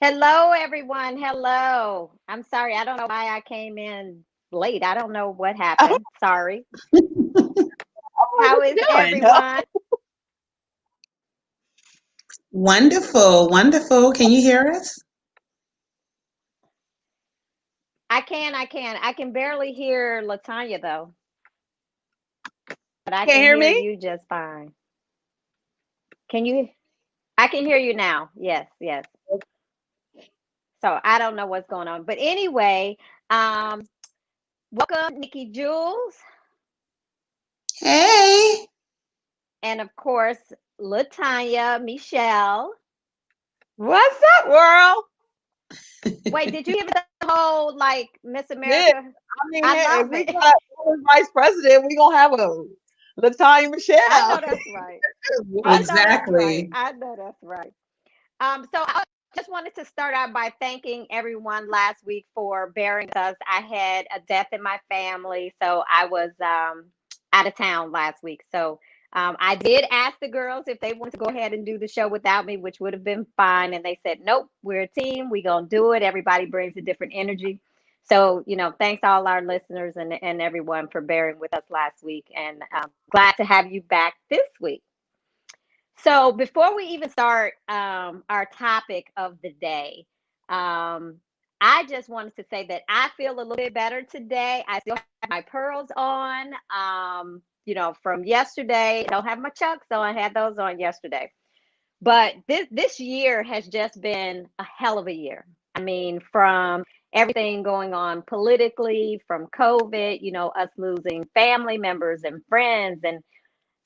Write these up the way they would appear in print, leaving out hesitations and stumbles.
Hello, everyone. Hello. I'm sorry. I don't know why I came in late. I don't know what I'm happened. Sorry. like, How what is you doing? everyone? Wonderful, wonderful. Can you hear us? I can barely hear Latanya though, but I Can't can hear hear me? you just fine. Can you? I can hear you now. Yes, yes. So I don't know what's going on. But anyway, um, welcome, Nikki Jules, Hey. and of course, Latanya, Michelle. What's up, world? Wait, did you give it the whole like Miss Yeah, America? I mean, I if love we it. got a vice president, we gonna have a Latanya I Michelle. know that's right. I What? know that's right. Exactly. I know that's right. So I just wanted to start out by thanking everyone last week for bearing with us. I had a death in my family, so I was out of town last week. So I did ask the girls if they wanted to go ahead and do the show without me, which would have been fine. And they said, nope, we're a team. We're going to do it. Everybody brings a different energy. So, thanks all our listeners and everyone for bearing with us last week. And glad to have you back this week. So before we even start our topic of the day, I just wanted to say that I feel a little bit better today. I still have my pearls on, from yesterday. I don't have my chucks on. I had those on yesterday. But this year has just been a hell of a year. I mean, from everything going on politically, from COVID, us losing family members and friends and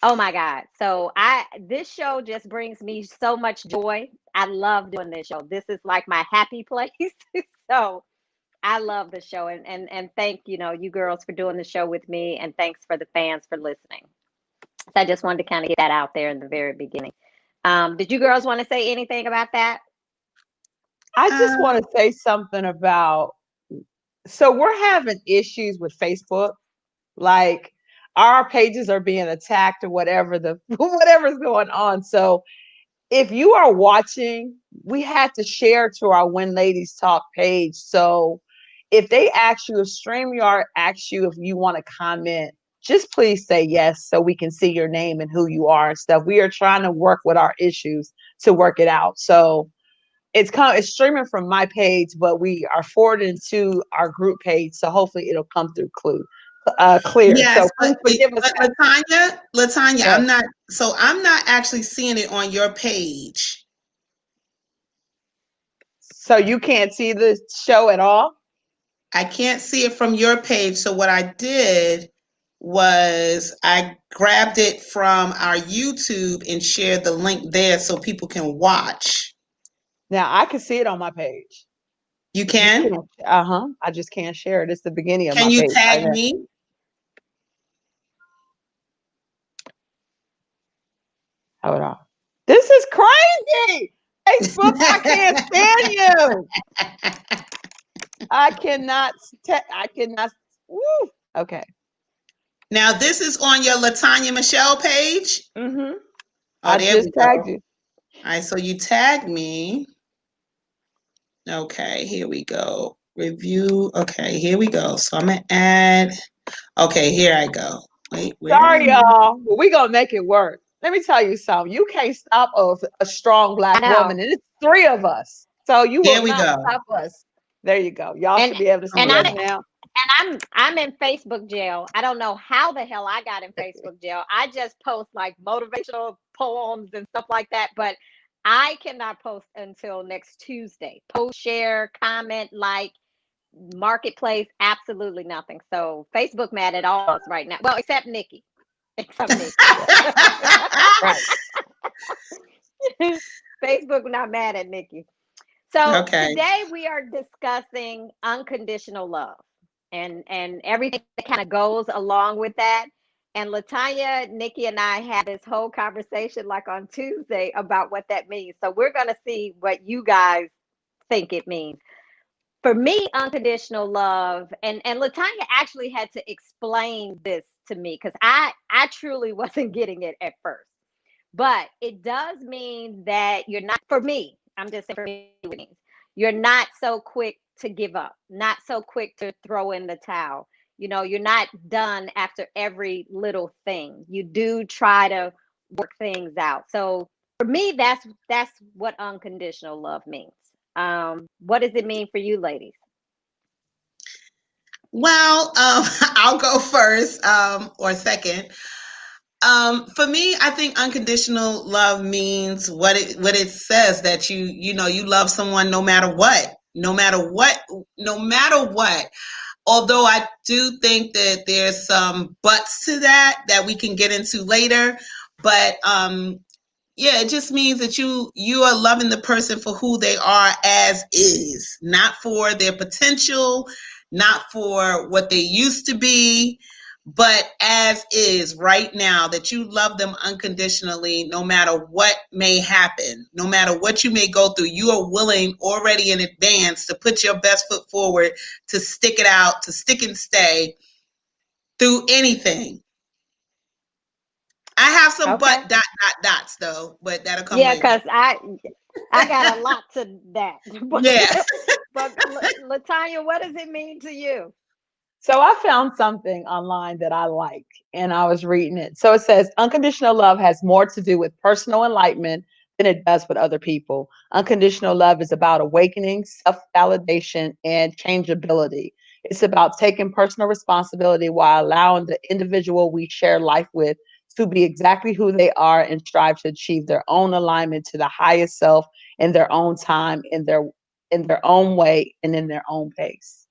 oh my God. So I this show just brings me so much joy. I love doing this show. This is like my happy place. So I love the show and thank you girls for doing the show with me and thanks for the fans for listening. So I just wanted to kind of get that out there in the very beginning. Did you girls want to say anything about that? I just Um, want to say something about. So we're having issues with Facebook, like our pages are being attacked or whatever the whatever's going on. So if you are watching, we had to share to our When Ladies Talk page. So if they ask you, if StreamYard asks you if you want to comment, just please say yes so we can see your name and who you are and stuff. We are trying to work with our issues to work it out. So it's streaming from my page, but we are forwarding to our group page. So hopefully it'll come through clear. yes, So please forgive us. but Latanya, Yes. I'm not actually seeing it on your page. So you can't see the show at all? I can't see it from your page. So what I did was I grabbed it from our YouTube and shared the link there so people can watch. Now I can see it on my page. You Just can? can't. I just can't share it. It's the beginning of Can my you page right tag now. me? Hold on. This is crazy. Facebook, I can't stand you. I cannot. I cannot. Woo. Okay. Now this is on your Latanya Michelle page. Mm-hmm. Oh, I there we just go. tagged All you. right, so you tagged me. Okay, here we go. Review. Okay, here we go. So I'm gonna add. Okay, here I go. Wait, where Sorry, am I? y'all, but we gonna make it work. Let me tell you something. You can't stop a strong I black woman, know. and it's three of us. So you There will we not go. stop us. There you go. Y'all And should be able to All see and us I'm right. now. I'm in Facebook jail. I don't know how the hell I got in Facebook jail. I just post like motivational poems and stuff like that, but I cannot post until next Tuesday. Post, share, comment, like, marketplace, absolutely nothing. So Facebook mad at all of us right now. Well, except Nikki. Except Nikki. Right. Facebook not mad at Nikki. So Okay. today we are discussing unconditional love and everything that kind of goes along with that. And Latanya, Nikki, and I had this whole conversation like on Tuesday about what that means. So we're gonna see what you guys think it means. For me, unconditional love, and Latanya actually had to explain this to me because I truly wasn't getting it at first. But it does mean that you're not, for me, I'm just saying for me, it means You're not so quick to give up, not so quick to throw in the towel. You're not done after every little thing. You do try to work things out. So for me, that's what unconditional love means. What does it mean for you, ladies? Well, I'll go first, or second. For me, I think unconditional love means what it says, that you love someone no matter what, no matter what, no matter what. Although I do think that there's some buts to that we can get into later, but yeah, it just means that you are loving the person for who they are as is, not for their potential, not for what they used to be, but as is right now, that you love them unconditionally no matter what may happen, no matter what you may go through. You are willing already in advance to put your best foot forward, to stick it out, to stick and stay through anything. I have some but Okay. dots though, but that'll come Yeah, later. because I got a lot to that. but Yeah. but Latanya, what does it mean to you? So I found something online that I like and I was reading it. So it says unconditional love has more to do with personal enlightenment than it does with other people. Unconditional love is about awakening, self validation, and changeability. It's about taking personal responsibility while allowing the individual we share life with to be exactly who they are and strive to achieve their own alignment to the highest self in their own time, in their own way, and in their own pace.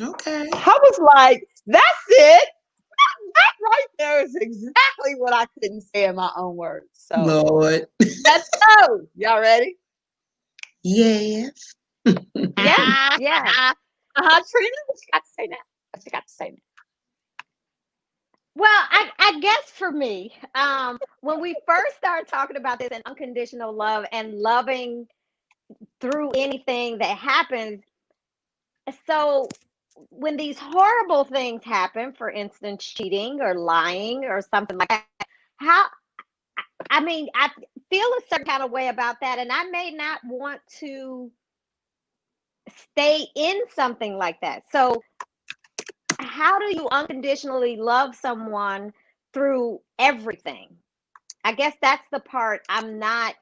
Okay. I was like, that's it. That right there is exactly what I couldn't say in my own words. So Lord. let's go. Y'all ready? Yes. Yeah, yeah. Trina, what you got to say now? What you got to say now? Well, I guess for me, when we first started talking about this and unconditional love and loving through anything that happens, so when these horrible things happen, for instance, cheating or lying or something like that, how, I mean, I feel a certain kind of way about that, and I may not want to stay in something like that. So, how do you unconditionally love someone through everything? I guess that's the part I'm not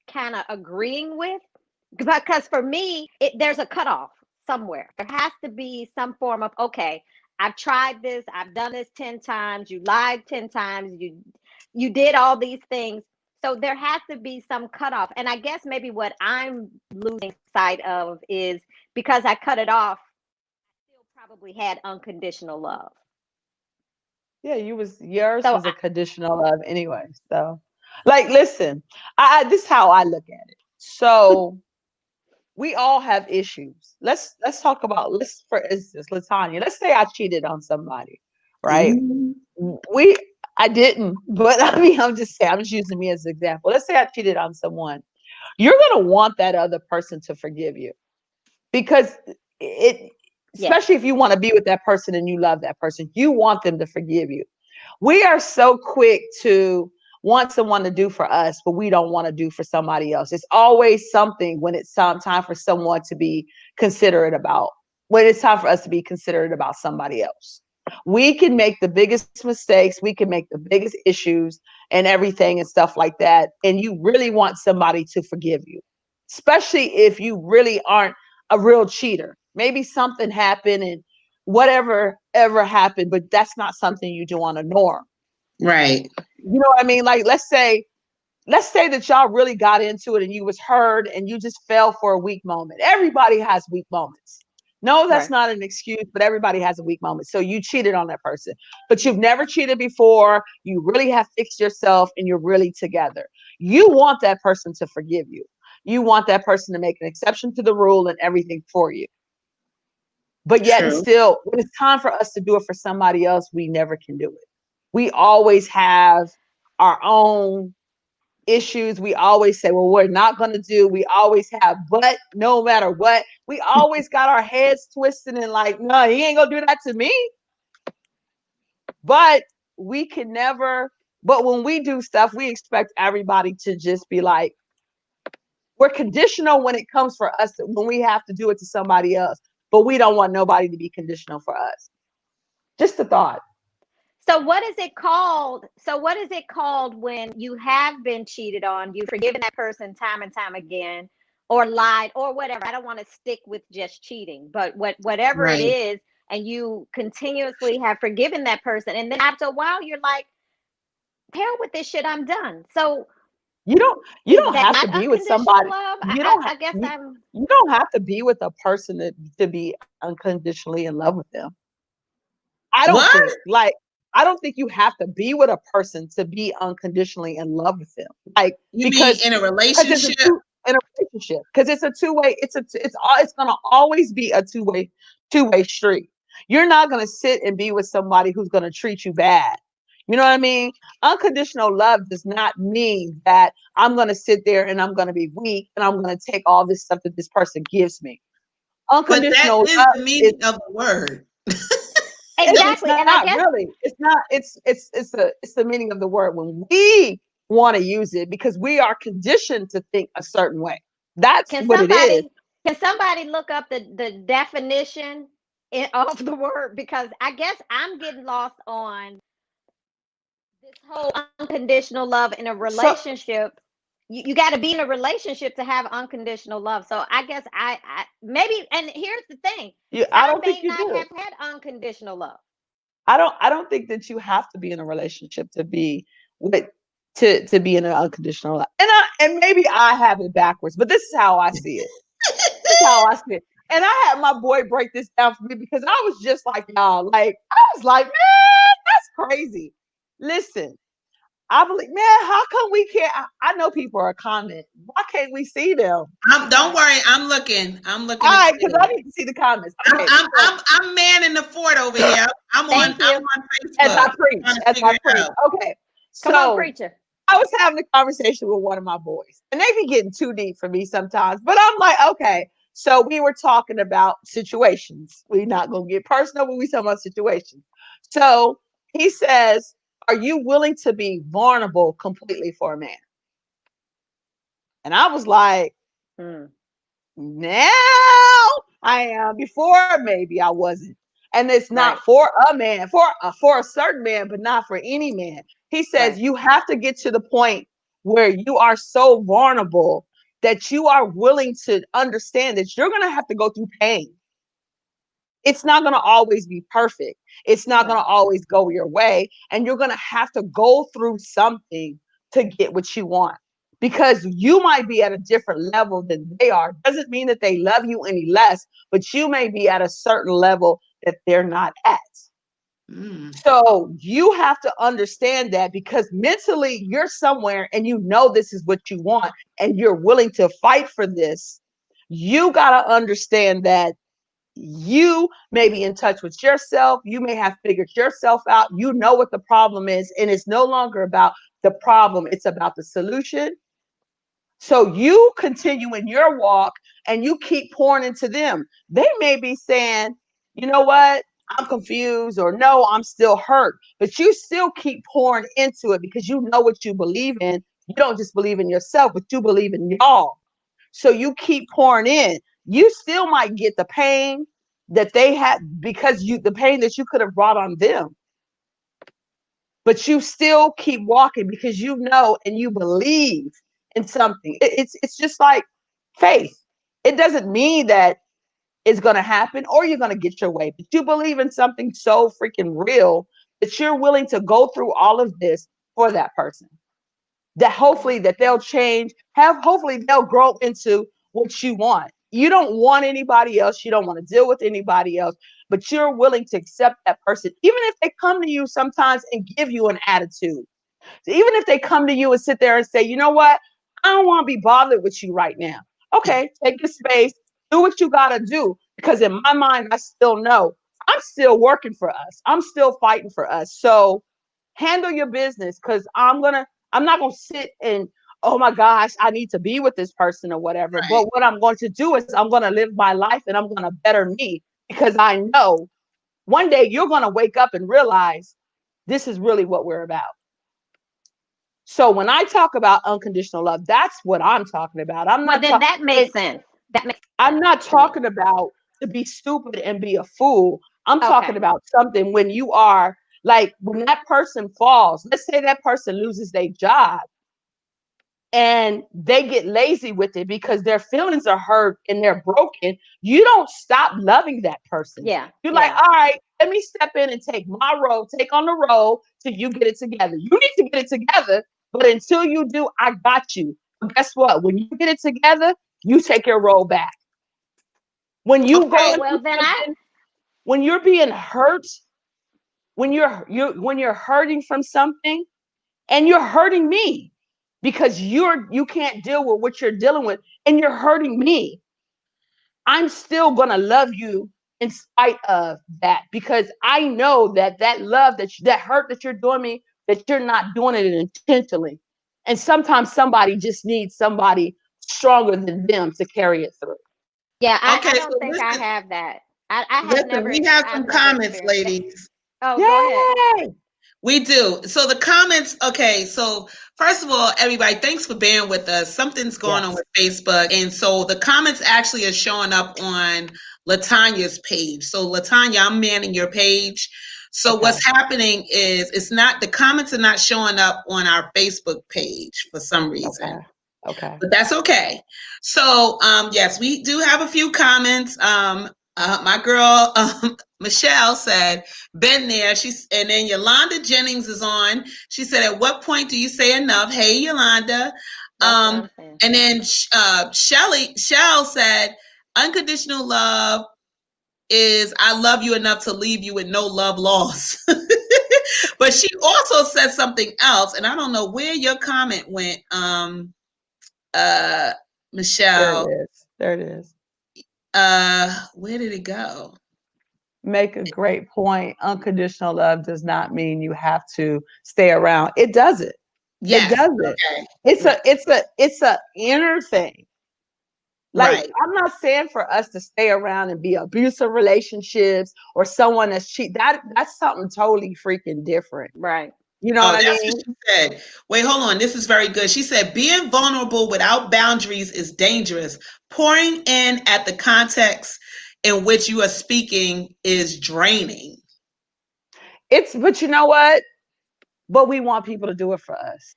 kind of agreeing with, because for me, there's a cutoff somewhere. There has to be some form of, okay, I've tried this, I've done this 10 times, you lied 10 times, you did all these things. So there has to be some cutoff. And I guess maybe what I'm losing sight of is because I cut it off, still probably had unconditional love. Yeah, yours So was a conditional love anyway. So, like, listen, this is how I look at it. So we all have issues. Let's talk about, let's for instance, Latanya. Let's say I cheated on somebody, right? Ooh. We I didn't, but I mean, I'm just using me as an example. Let's say I cheated on someone. You're gonna want that other person to forgive you because it, yes, especially if you want to be with that person and you love that person, you want them to forgive you. We are so quick to want someone to do for us, but we don't want to do for somebody else. It's always something when it's time for someone to be considerate about, when it's time for us to be considerate about somebody else. We can make the biggest mistakes, we can make the biggest issues and everything and stuff like that. And you really want somebody to forgive you, especially if you really aren't a real cheater. Maybe something happened and whatever ever happened, but that's not something you do on a norm. Right. You know what I mean? Like let's say that y'all really got into it and you was hurt and you just fell for a weak moment. Everybody has weak moments. No, that's right. not an excuse, but everybody has a weak moment. So you cheated on that person, but you've never cheated before. You really have fixed yourself and you're really together. You want that person to forgive you. You want that person to make an exception to the rule and everything for you. But yet and True. still, when it's time for us to do it for somebody else, we never can do it. We always have our own issues. We always say, well, we're not going to do. We always have, but no matter what, we always got our heads twisted and like, no, he ain't going to do that to me. But we can never, but when we do stuff, we expect everybody to just be like, We're conditional when it comes for us, when we have to do it to somebody else, but we don't want nobody to be conditional for us. Just a thought. So what is it called? So what is it called when you have been cheated on, you've forgiven that person time and time again, or lied or whatever? I don't want to stick with just cheating, but whatever it Right. is, and you continuously have forgiven that person, and then after a while you're like, hell with this shit, I'm done. So You is don't that have to not be with unconditional somebody. love? You don't have I guess I'm you don't have to be with a person to be unconditionally in love with them. I don't What? think like I don't think you have to be with a person to be unconditionally in love with them. Like You mean because in a because it's a relationship? two in a relationship because it's a two-way it's going to always be a two-way street. You're not going to sit and be with somebody who's going to treat you bad. You know what I mean? Unconditional love does not mean that I'm going to sit there and I'm going to be weak and I'm going to take all this stuff that this person gives me. But that Unconditional is love the is meaning of the word. it's exactly, and I not guess really. It's not. It's the meaning of the word when we want to use it because we are conditioned to think a certain way. That's can what it is. somebody look up the definition of the word, because I guess I'm getting lost on this whole unconditional love in a So relationship. You got to be in a relationship to have unconditional love. So I guess I maybe, and here's the thing, I I don't think may you not do. have had unconditional love. I don't think that you have to be in a relationship to be with to be in an unconditional love. And maybe I have it backwards, but this is how I see it. This is how I see it. And I had my boy break this down for me because I was just like y'all. Like I was like, man, that's crazy. Listen, I believe, man, how come we can't? I know people are commenting. Why can't we see them? Don't Right. worry, I'm looking. I'm All looking to right, see because I it. need to see the comments. I'm Okay, I'm so I'm I'm manning the fort over here. Thank I'm you. on as Facebook I preach, trying to as I figure it preach. out. Okay, Come on, so preacher. I was having a conversation with one of my boys, and they be getting too deep for me sometimes. But I'm like, okay. So we were talking about situations. We're not gonna get personal, but we talking about situations. So he says, "Are you willing to be vulnerable completely for a man?" And I was like, Mm, now I am. Before maybe I wasn't. And it's not right. for a man, for a certain man, but not for any man. He says Right. you have to get to the point where you are so vulnerable that you are willing to understand that you're going to have to go through pain. It's not going to always be perfect. It's not going Right. to always go your way. And you're going to have to go through something to get what you want because you might be at a different level than they are. Doesn't mean that they love you any less, but you may be at a certain level that they're not at. Mm. So you have to understand that because mentally you're somewhere and you know this is what you want and you're willing to fight for this. You got to understand that you may be in touch with yourself. You may have figured yourself out. You know what the problem is. And it's no longer about the problem, it's about the solution. So you continue in your walk and you keep pouring into them. They may be saying, you know what? I'm confused, or no, I'm still hurt. But you still keep pouring into it because you know what you believe in. You don't just believe in yourself, but you believe in y'all. So you keep pouring in. You still might get the pain that they had because the pain that you could have brought on them, but you still keep walking because you know and you believe in something. It's just like faith. It doesn't mean that it's going to happen or you're going to get your way, but you believe in something so freaking real that you're willing to go through all of this for that person, that hopefully that they'll change, have hopefully they'll grow into what you want. You don't want anybody else, you don't want to deal with anybody else, but you're willing to accept that person even if they come to you sometimes and give you an attitude. So even if they come to you and sit there and say, you know what, I don't want to be bothered with you right now. Okay, take your space, do what you got to do, because in my mind I still know I'm still working for us, I'm still fighting for us. So handle your business, because I'm not gonna sit and, oh my gosh, I need to be with this person or whatever. Right. But what I'm going to do is I'm gonna live my life and I'm gonna better me, because I know one day you're gonna wake up and realize this is really what we're about. So when I talk about unconditional love, that's what I'm talking about. I'm Well, not then talking. that makes sense. That makes I'm sense not to me. talking about to be stupid and be a fool. I'm talking Okay. about something when you are like when that person falls. Let's say that person loses their job and they get lazy with it because their feelings are hurt and they're broken. You don't stop loving that person. Yeah. You're like, Yeah. all right, let me step in and take my role, take on the role till you get it together. You need to get it together, but until you do, I got you. But guess what? When you get it together, you take your role back. When you Okay. Oh, going well, through then I, something, when you're being hurt, when you're hurting from something, and you're hurting me because you can't deal with what you're dealing with, and you're hurting me. I'm still gonna love you in spite of that because I know that that love that hurt that you're doing me, that you're not doing it intentionally. And sometimes somebody just needs somebody stronger than them to carry it through. yeah, I Okay. don't So think I listen, have that. I have listen. never, We have I've some never comments, experienced that. ladies. Oh, go ahead. Yay! We do. So the comments, okay, so first of all, everybody, thanks for bearing with us. Something's going on Yes. with Facebook. And so the comments actually are showing up on Latanya's page. So Latanya, I'm manning your page. So Okay. what's happening is it's not the comments are not showing up on our Facebook page for some reason, Okay. Okay. but that's okay. So, yes, we do have a few comments. My girl Michelle said, "Been there." She's and then Yolanda Jennings is on. She said, "At what point do you say enough?" Hey, Yolanda. That's what Um, I'm saying. and then Shell said, "Unconditional love is I love you enough to leave you with no love lost." But she also said something else, and I don't know where your comment went. Uh There it Michelle, is. There it is. where did it go? Make a great point. Unconditional love does not mean you have to stay around. It doesn't. It Yes. doesn't. Okay. It's Right. a inner thing. Like Right. I'm not saying for us to stay around and be abusive relationships or someone that's cheat. That's something totally freaking different. Right. You know Oh, what I that's what mean? she said. Wait, hold on. This is very good. She said, being vulnerable without boundaries is dangerous. Pouring in at the context in which you are speaking is draining. It's but you know what? But we want people to do it for us.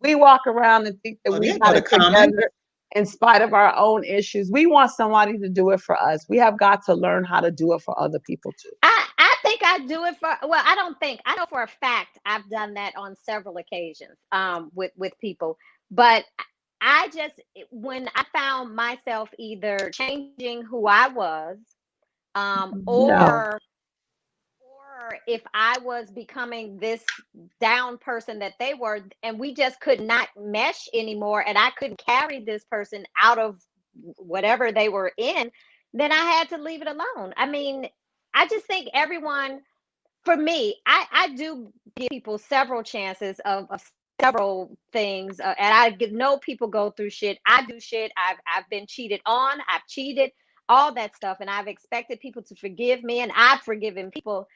We walk around and think that Oh, we there go got the it comment. together in spite of our own issues. We want somebody to do it for us. We have got to learn how to do it for other people too. I think I do it for, well, I don't think, I know for a fact I've done that on several occasions with people. But I just, when I found myself either changing who I was, No, or if I was becoming this down person that they were, and we just could not mesh anymore, and I couldn't carry this person out of whatever they were in, then I had to leave it alone. I mean, I just think everyone, for me, I do give people several chances of several things, and know people go through shit. I do shit. I've been cheated on. I've cheated, all that stuff, and I've expected people to forgive me, and I've forgiven people.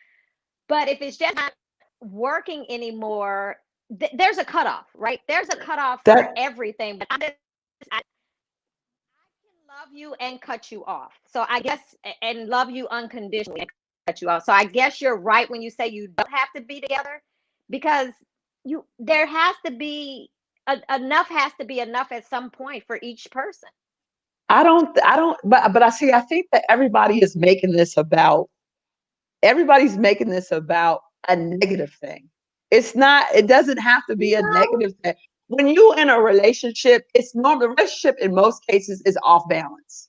But if it's just not working anymore, there's a cutoff, right? There's a cutoff for that everything. But I can love you and cut you off. So I guess, and love you unconditionally and cut you off. So I guess you're right when you say you don't have to be together, because there has to be enough, has to be enough at some point for each person. I don't but I see I think that everybody's making this about a negative thing. It's not, it doesn't have to be a No. negative thing. When you in a relationship, it's normal. The relationship in most cases is off balance.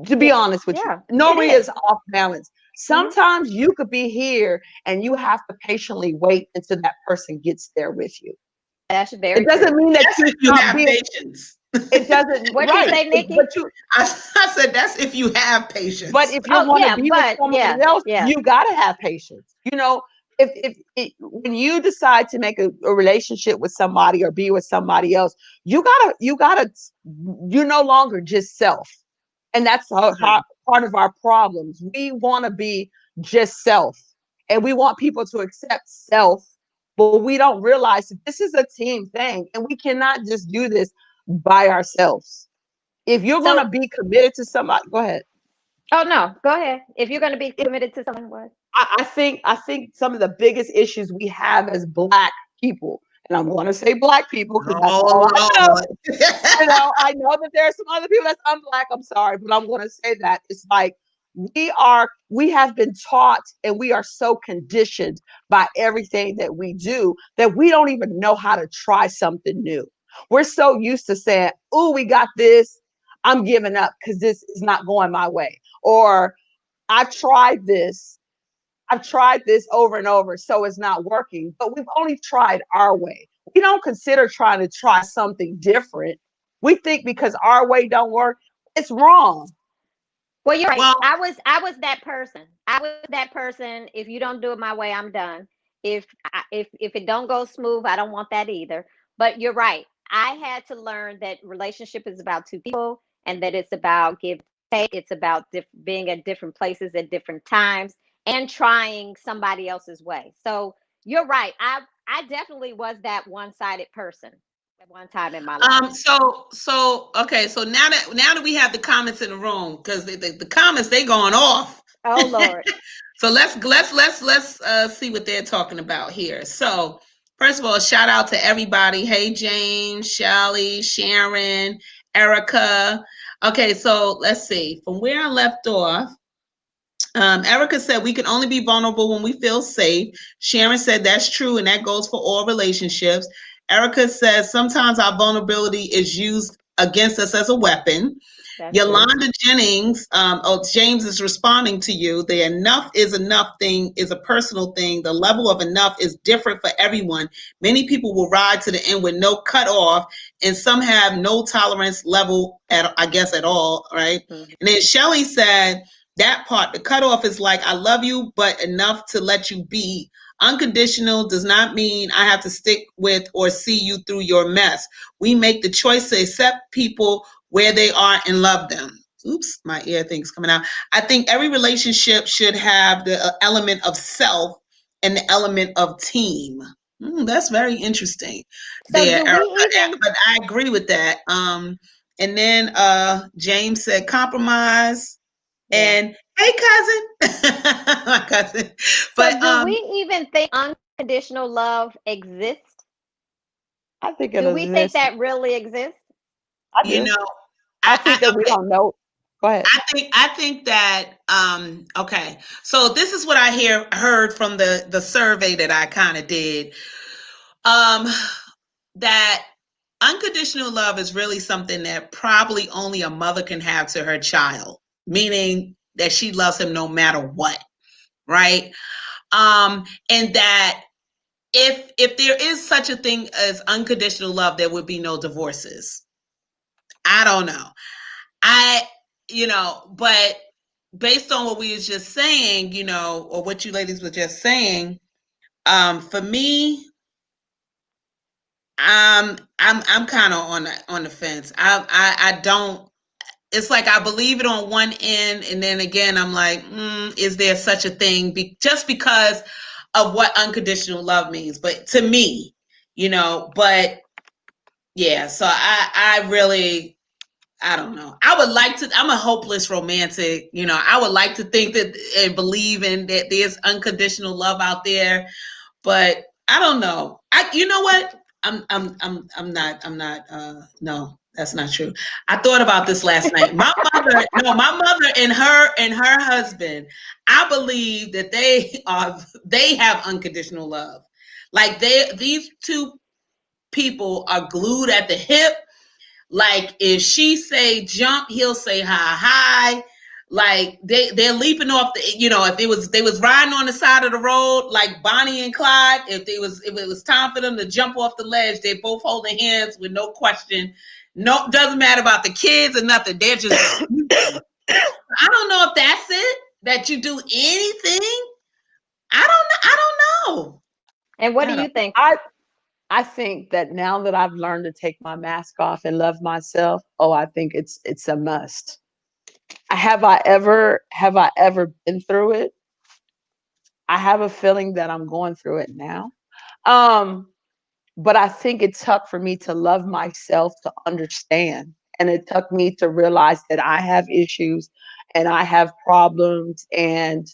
To be Yeah, honest with you, yeah, it normally is. is off balance. Hmm. Sometimes you could be here and you have to patiently wait until that person gets there with you. That's It very doesn't true. mean that That's you if you stop have being, patience. it doesn't, What you right. say, Nikki? I said that's if you have But patience. if you Oh want to yeah, be with but somebody yeah, else, yeah. you got to have patience. You know, when you decide to make a relationship with somebody or be with somebody else, you're no longer just self. And that's Mhm. part of our problems. We want to be just self and we want people to accept self but we don't realize that this is a team thing and we cannot just do this by ourselves. If you're going to So, be committed to somebody, go ahead. oh no, go ahead. If you're going to be committed to someone, what? I think some of the biggest issues we have as Black people, and I'm going to say Black people because that's all I Oh know. Lord. I know that there are some other people that's unblack. I'm sorry, but I'm going to say that it's like we have been taught and we are so conditioned by everything that we do that we don't even know how to try something new. We're so used to saying, "Oh, we got this. I'm giving up because this is not going my way," or "I've tried this I've tried this over and over, so it's not working." But we've only tried our way. We don't consider trying to try something different. We think because our way don't work, it's wrong. Well, you're right. Well, I was that person. I was that person. If you don't do it my way, I'm done. If it don't go smooth, I don't want that either. But you're right. I had to learn that relationship is about two people, and that it's about give and take. It's about being at different places at different times and trying somebody else's way. So you're right. I definitely was that one-sided person at one time in my life. okay, so now that we have the comments in the room, because the comments they going off. Oh Lord. So let's see what they're talking about here. So first of all, shout out to everybody. Hey James, Shelly, Sharon, Erica. Okay, so let's see. From where I left off, Erica said we can only be vulnerable when we feel safe. Sharon said that's true, and that goes for all relationships. Erica says sometimes our vulnerability is used against us as a weapon. That's true. Yolanda Jennings, James is responding to you. The enough is enough thing is a personal thing. The level of enough is different for everyone. Many people will ride to the end with no cutoff, and some have no tolerance level at, I guess, at all, right? Mhm. And then Shelley said, that part, the cutoff is like, I love you, but enough to let you be. Unconditional does not mean I have to stick with or see you through your mess. We make the choice to accept people where they are and love them. Oops, my ear thing's coming out. I think every relationship should have the element of self and the element of team. That's very interesting So there, do we Erica. even But I agree with that. And then James said compromise. yeah. And hey, cousin, my cousin. So But do we even think unconditional love exists? I think it Do we think exists. that really exists? I you do. know, I think that we okay. don't know. Go ahead. I think that okay. So this is what I heard from the survey that I kind of did. Um, that unconditional love is really something that probably only a mother can have to her child, meaning that she loves him no matter what, right? And that if there is such a thing as unconditional love, there would be no divorces. I don't know. I but based on what we was just saying, or what you ladies were just saying, for me, I'm kind of on the fence. I don't. It's like I believe it on one end, and then again, I'm like, is there such a thing? Just because of what unconditional love means, but to me, but yeah. So I really, I don't know. I would like to. I'm a hopeless romantic. I would like to think that and believe in that there's unconditional love out there, but I don't know. You know what? I'm not. No, that's not true. I thought about this last night. My mother, no, my mother and her husband. I believe that they have unconditional love. Like these two people are glued at the hip. Like if she say jump, he'll say hi. Like they're leaping off the, if they was riding on the side of the road like Bonnie and Clyde, if it was time for them to jump off the ledge, they're both holding hands with no question. No, doesn't matter about the kids or nothing. They're just I don't know if that's it. That you do anything. I don't know. I don't know. And what do I you don't. think? I think that now that I've learned to take my mask off and love myself, oh, I think it's a must. Have I ever been through it? I have a feeling that I'm going through it now. Um, but I think it took for me to love myself to understand. And it took me to realize that I have issues and I have problems and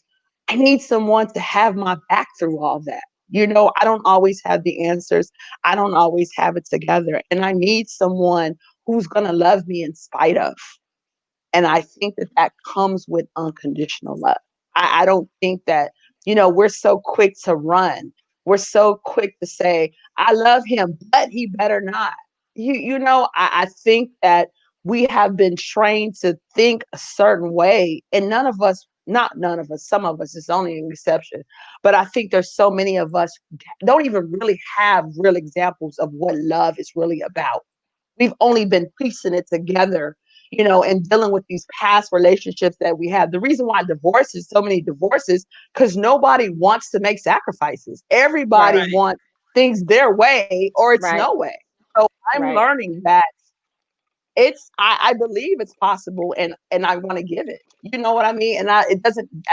I need someone to have my back through all that. I don't always have the answers. I don't always have it together. And I need someone who's going to love me in spite of. And I think that that comes with unconditional love. I don't think that, we're so quick to run. We're so quick to say, I love him, but he better not. I think that we have been trained to think a certain way, and none of us, not none of us, some of us, is only an exception. But I think there's so many of us don't even really have real examples of what love is really about. We've only been piecing it together, and dealing with these past relationships that we have. The reason why divorces, so many divorces, because nobody wants to make sacrifices. Everybody Right. Right. wants things their way or it's no Right. way. So I'm Right. learning that I believe it's possible, and I want to give it. You know what I mean? And I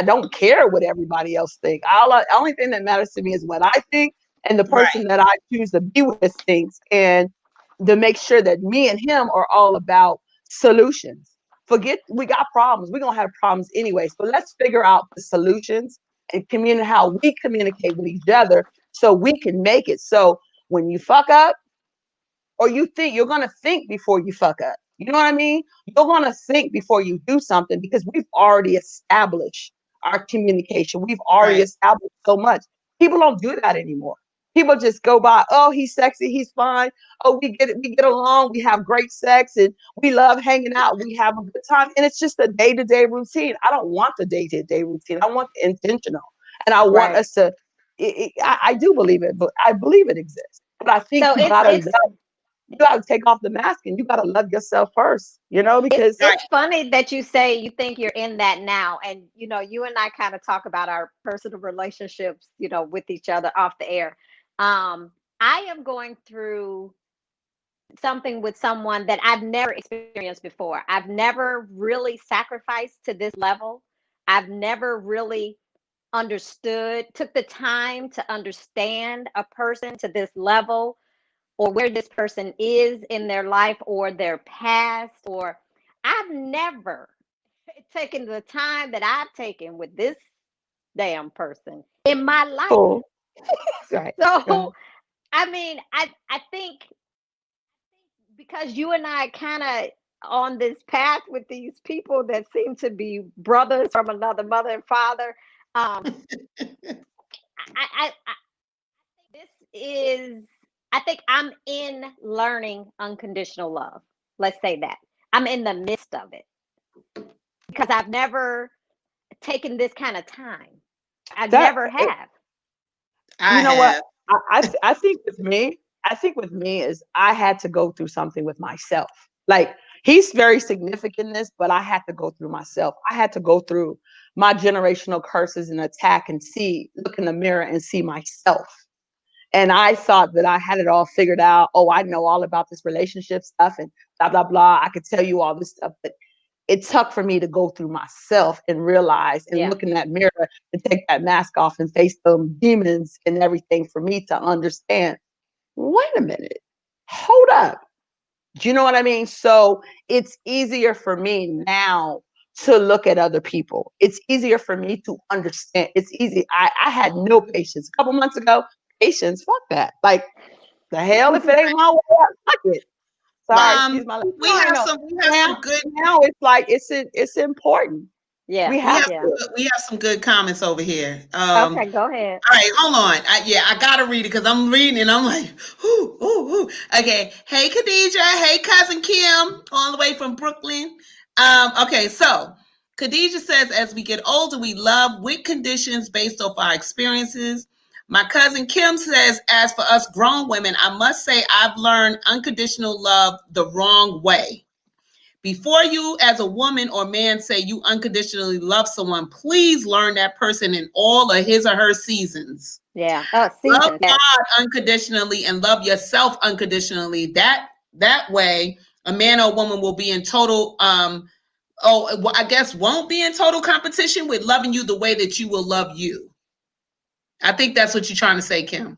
don't care what everybody else think. Only thing that matters to me is what I think, and the Right. person that I choose to be with thinks, and to make sure that me and him are all about solutions. Forget we got problems. We're gonna have problems anyway. So let's figure out the solutions and communicate how we communicate with each other so we can make it. So when you fuck up, or you're going to think before you fuck up. You know what I mean? You're going to think before you do something because we've already established our communication. We've already Right. established so much. People don't do that anymore. People just go by, oh, he's sexy, he's fine. Oh, we get along, we have great sex, and we love hanging out, we have a good time. And it's just a day-to-day routine. I don't want the day-to-day routine. I want the intentional. And I want Right. us to I do believe it, but I believe it exists. But I think So you it's gotta it's love you got to take off the mask and you got to love yourself first, because Right. it's funny that you say you think you're in that now, and you and I kind of talk about our personal relationships, with each other off the air. I am going through something with someone that I've never experienced before. I've never really sacrificed to this level. I've never really took the time to understand a person to this level, or where this person is in their life or their past. Or I've never taken the time that I've taken with this damn person in my life. cool. Right. So, Right. I mean, I think because you and I kind of on this path with these people that seem to be brothers from another mother and father, I this is I think I'm in learning unconditional love. Let's say that. I'm in the midst of it because I've never taken this kind of time. I That never have. I you know what? have. I think with me is I had to go through something with myself. Like he's very significant in this, but I had to go through myself. I had to go through my generational curses and attack and look in the mirror and see myself. And I thought that I had it all figured out. Oh, I know all about this relationship stuff and blah, blah, blah. I could tell you all this stuff, but it took for me to go through myself and realize and Yeah. look in that mirror and take that mask off and face them demons and everything for me to understand, wait a minute, hold up. Do you know what I mean? So it's easier for me now to look at other people. It's easier for me to understand. It's easy. I had no patience. A couple months ago, patience, fuck that. Like the hell, if it ain't my way, fuck it. Sorry, Um, excuse my language. we I have know. some Now, good now it's like it's important. Yeah. We we have have Yeah. to. we have some good comments over here. Okay, go ahead. All right, hold on. I gotta read it because I'm reading and I'm like, ooh, ooh, ooh. Okay. Hey, Khadijah. Hey, cousin Kim, all the way from Brooklyn. Okay, so Khadijah says, as we get older, we love with conditions based off our experiences. My cousin Kim says, as for us grown women, I must say I've learned unconditional love the wrong way. Before you, as a woman or man, say you unconditionally love someone, please learn that person in all of his or her seasons. Yeah. Oh, Love seasons. Yes. God unconditionally and love yourself unconditionally. That way, a man or woman will be in total well, I guess won't be in total competition with loving you the way that you will love you. I think that's what you're trying to say, Kim.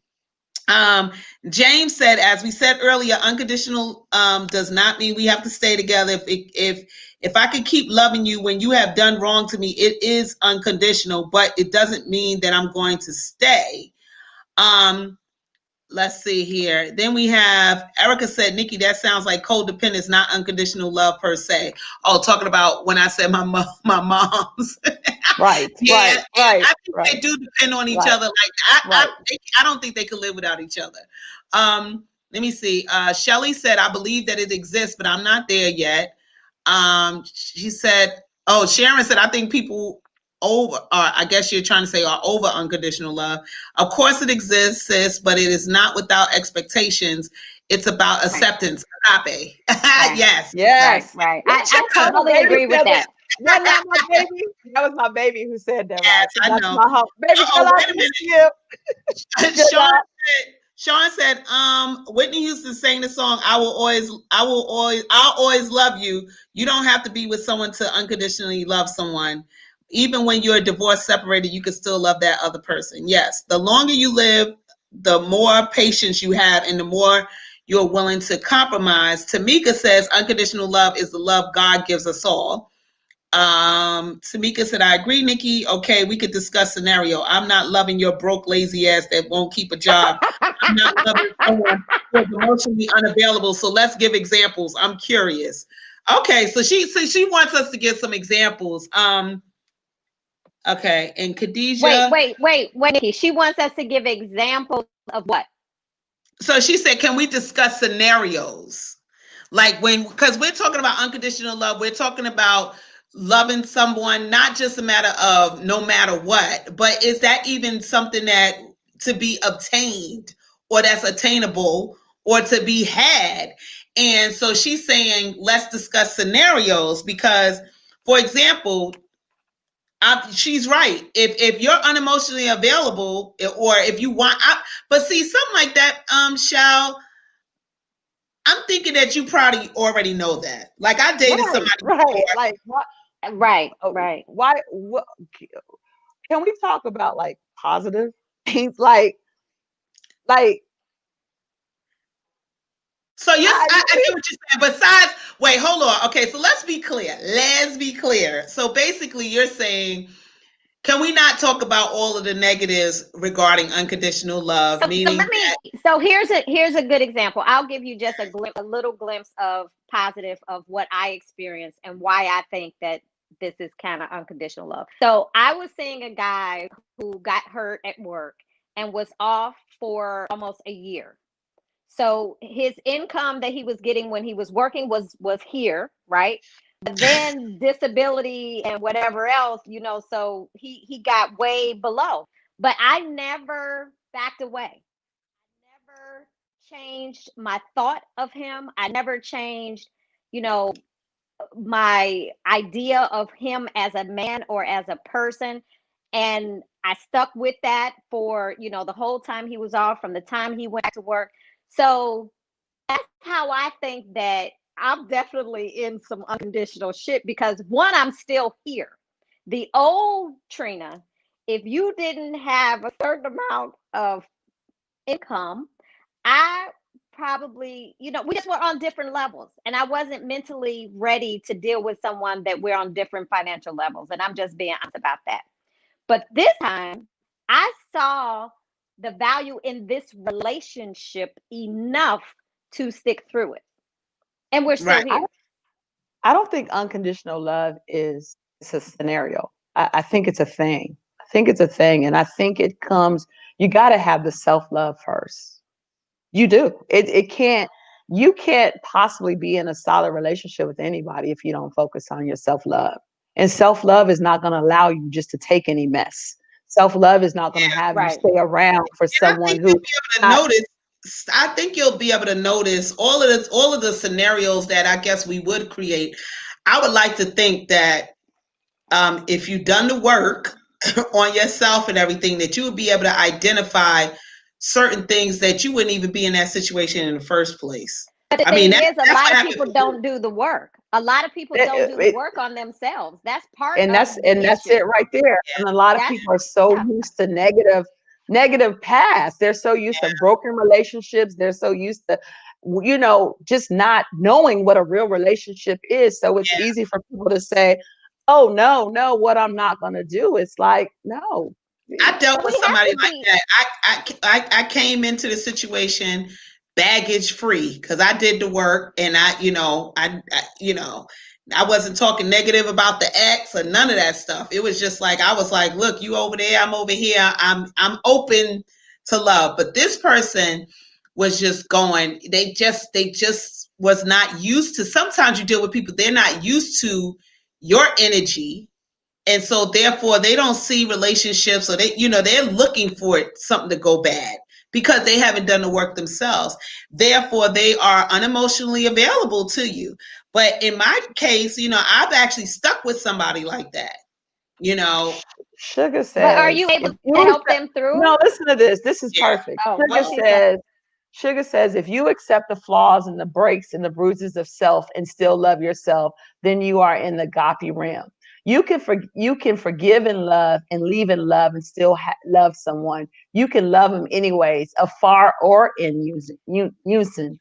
Um, James said, as we said earlier, unconditional does not mean we have to stay together. If I can keep loving you when you have done wrong to me, it is unconditional, but it doesn't mean that I'm going to stay. Um, let's see here. Then we have Erica said, Nikki, that sounds like codependence, not unconditional love per se. Oh, talking about when I said my mom's. Right, Yeah, right, and right, I think right, they do depend on each right, other. Like right. I don't think they could live without each other. Let me see. Shelly said, I believe that it exists, but I'm not there yet. She said, oh, Sharon said, I think people over, or I guess you're trying to say, are over unconditional love. Of course it exists, sis, but it is not without expectations. It's about Right, acceptance. Agape. right, Yes. right, Yes. right. Ooh, I child, my totally baby agree with said that. that. Wasn't that my baby? That was my baby who said that, right? Yes, So I that's know. my home. Baby girl, Oh, I wait a miss minute. you. Good Sean night. Sean said, Whitney Houston sang the song, I'll always love you. You don't have to be with someone to unconditionally love someone. Even when you're divorced, separated, you can still love that other person. Yes. The longer you live, the more patience you have and the more you're willing to compromise. Tamika says unconditional love is the love God gives us all. Tamika said, I agree, Nikki. Okay, we could discuss scenario. I'm not loving your broke, lazy ass that won't keep a job. I'm not loving someone who is emotionally unavailable. So let's give examples. I'm curious. Okay, so she wants us to give some examples. Okay, and Wait, Khadijah. wait, wait, wait, Nikki. She wants us to give examples of what? So she said, can we discuss scenarios? Like when, because we're talking about unconditional love, we're talking about loving someone, not just a matter of no matter what, but is that even something that to be obtained or that's attainable or to be had? And so she's saying, let's discuss scenarios because, for example, she's right. If you're unemotionally available, or if you want, but see something like that, shall I'm thinking that you probably already know that. Like I dated Right, somebody right. before. Like what? Right, right. Why? What? Can we talk about like positive things? Like So yes, I I get what you're saying. Besides, wait, hold on. Okay, so let's be clear. Let's be clear. So basically, you're saying, can we not talk about all of the negatives regarding unconditional love? So Meaning let me. So here's a good example. I'll give you just a little glimpse of positive of what I experienced and why I think that this is kind of unconditional love. So I was seeing a guy who got hurt at work and was off for almost a year. So his income that he was getting when he was working was here, right? But then disability and whatever else, so he got way below. But I never backed away. Never changed my thought of him. I never changed, you know, my idea of him as a man or as a person. And I stuck with that for, the whole time he was off, from the time he went back to work. So that's how I think that I'm definitely in some unconditional shit because one, I'm still here. The old Trina, if you didn't have a certain amount of income, I probably, we just were on different levels. And I wasn't mentally ready to deal with someone that we're on different financial levels. And I'm just being honest about that. But this time, I saw the value in this relationship enough to stick through it. And we're right. still here. I don't think unconditional love is it's a scenario. I think it's a thing. I think it's a thing, and I think it comes. You got to have the self love first. You do. It can't. You can't possibly be in a solid relationship with anybody if you don't focus on your self love. And self love is not going to allow you just to take any mess. Self love is not going to have you Right. stay around for And I someone think you'll who be able to not. notice. I think you'll be able to notice all of the scenarios that I guess we would create. I would like to think that if you've done the work on yourself and everything, that you would be able to identify certain things that you wouldn't even be in that situation in the first place. But the I mean, thing is, a that's lot what of happened people for you. don't do the work. A lot of people don't do the It, work on themselves. That's part and of that's the and that's it issue. right there. And a lot of That's, people are so yeah, used to negative negative past. They're so used to broken relationships. They're so used to, just not knowing what a real relationship is. So it's easy for people to say, oh, no, no, what I'm not going to do. It's like, no. I dealt But with we have somebody to like be. that. I came into the situation baggage free because I did the work, and I wasn't talking negative about the ex or none of that stuff. It was just like I was like, look, you over there, I'm over here. I'm open to love, but this person was just going. They just was not used to. Sometimes you deal with people, they're not used to your energy, and so therefore they don't see relationships, or they're looking for something to go bad because they haven't done the work themselves. Therefore they are unemotionally available to you. But in my case, I've actually stuck with somebody like that. you know Sugar But are says, you able if you to help accept, them through? no, listen to this. This is yeah. perfect. Oh, Sugar what she said. says, Sugar says, if you accept the flaws and the breaks and the bruises of self and still love yourself, then you are in the agape realm. You can forgive and love and leave in love and still love someone. You can love them anyways, afar or in unison.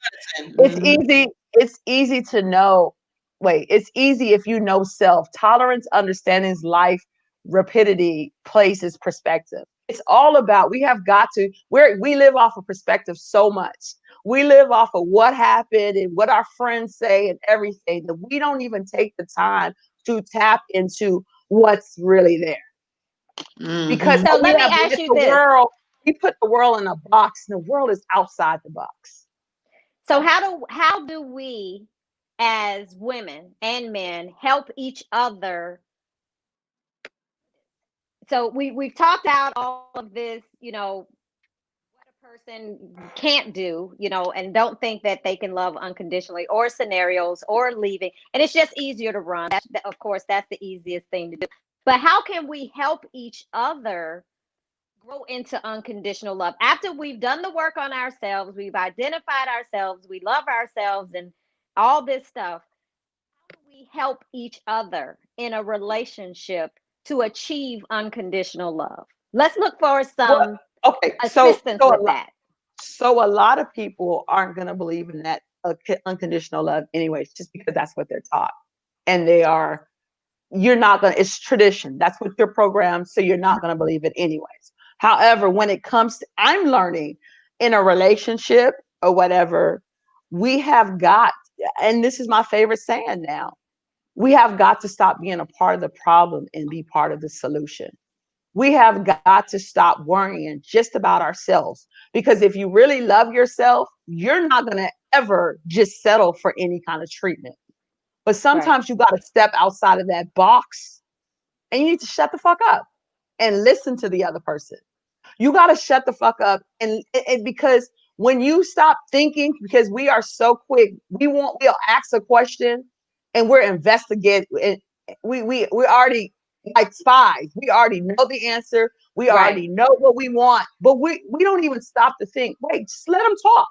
It's Mhm. easy. It's easy to know. Wait, it's easy if you know self. Tolerance, understandings, life, rapidity, places, perspective. It's all about, we have got to, we live off of perspective so much. We live off of what happened and what our friends say and everything, that we don't even take the time to tap into what's really there. Because Mhm. So what we let me have, ask it's you the this. world, we put the world in a box and the world is outside the box. So how do we as women and men help each other? So we've talked about all of this, what a person can't do, and don't think that they can love unconditionally, or scenarios, or leaving. And it's just easier to run. Of course, that's the easiest thing to do. But how can we help each other grow into unconditional love after we've done the work on ourselves, we've identified ourselves, we love ourselves, and all this stuff? How do we help each other in a relationship to achieve unconditional love? Let's look for What? some Okay, so assistance so with that. a lot of people aren't going to believe in that unconditional love, anyways, just because that's what they're taught, and they are. You're not going to. It's tradition. That's what you're programmed, so you're not going to believe it, anyways. However, when it comes to, I'm learning in a relationship or whatever, we have got, and this is my favorite saying now. We have got to stop being a part of the problem and be part of the solution. We have got to stop worrying just about ourselves, because if you really love yourself, you're not going to ever just settle for any kind of treatment. But Right. sometimes you got to step outside of that box, and you need to shut the fuck up and listen to the other person. You got to shut the fuck up, and because when you stop thinking, because we are so quick, we'll ask a question and we're investigating, and we already, like spies, we already know the answer, we Right. already know what we want, but we don't even stop to think, wait, just let them talk.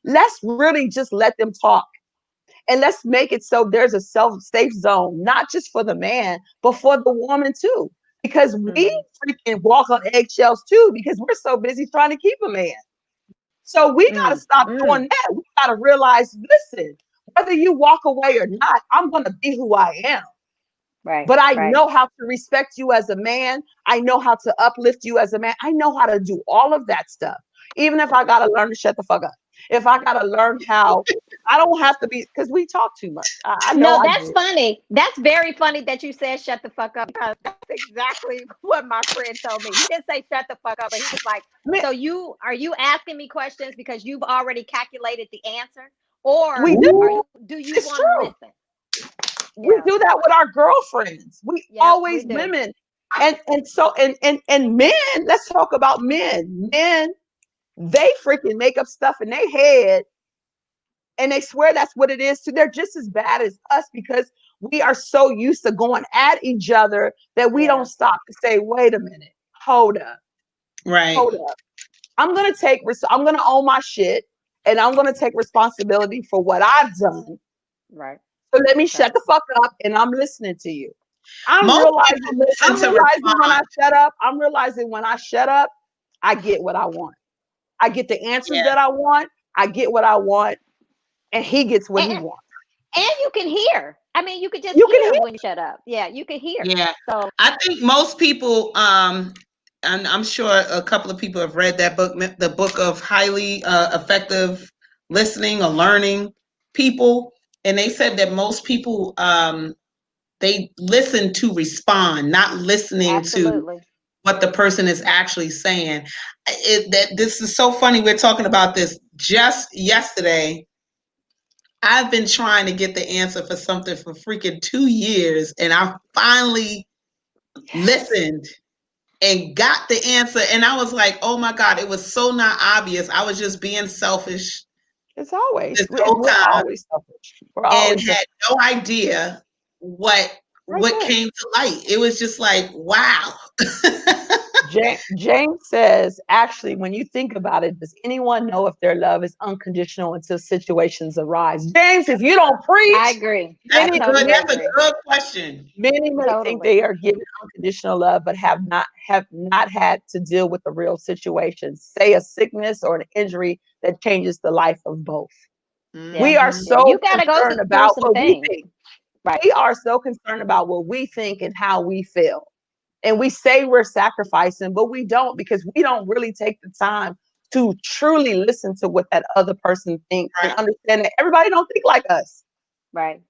Let's really just let them talk, and let's make it so there's a safe zone, not just for the man, but for the woman too. Because we Mm, freaking walk on eggshells too, because we're so busy trying to keep a man. So we got to mm, stop mm. doing that. We got to realize, listen, whether you walk away or not, I'm going to be who I am. Right. But I Right. know how to respect you as a man. I know how to uplift you as a man. I know how to do all of that stuff. Even if I got to learn to shut the fuck up. If I got to learn how, I don't have to be, because we talk too much. I know No, I that's do. funny. That's very funny that you said shut the fuck up, because that's exactly what my friend told me. He didn't say shut the fuck up, but he was like, Man, "So you asking me questions because you've already calculated the answer, or we do. do you It's want to true. listen?" We Yeah. do that with our girlfriends. We Yep, we always, do. women, and men. Let's talk about men. Men, they freaking make up stuff in their head, and they swear that's what it is. So they're just as bad as us, because we are so used to going at each other that we don't Yeah. stop to say, wait a minute, hold up, Right. hold up. I'm gonna own my shit, and I'm gonna take responsibility for what I've done. Right. So let me shut Right. the fuck up, and I'm listening to you. Most people listen I'm to realizing when respond. I shut up. I'm realizing when I shut up, I get what I want. I get the answers Yeah, that I want. I get what I want, and he gets what he And wants. and you can hear. I mean, you could just You can hear hear. when you shut up. Yeah, you can hear. yeah. So I think most people, and I'm sure a couple of people have read that book, the book of highly effective listening or learning people, and they said that most people they listen to respond, not listening to absolutely. what the person is actually saying. That this is so funny. We're talking about this just yesterday. I've been trying to get the answer for something for freaking 2 years, and I finally Yes. listened and got the answer. And I was like, oh my God, it was so not obvious. I was just being selfish It's always this whole we're time always selfish. We're and always just had no idea what right what there. came to light. It was just like, wow. James says, actually, when you think about it, does anyone know if their love is unconditional until situations arise? James, if you don't I preach, agree. I many totally That's a agree. good question. many may think Totally. they are given unconditional love, but have not had to deal with the real situation, say a sickness or an injury that changes the life of both. Yeah. We are Hmm. Yeah. so You got to go concerned through about some what we things. think. Right. We are so concerned about what we think and how we feel. And we say we're sacrificing, but we don't, because we don't really take the time to truly listen to what that other person thinks and Right. understand that everybody don't think like us. Right.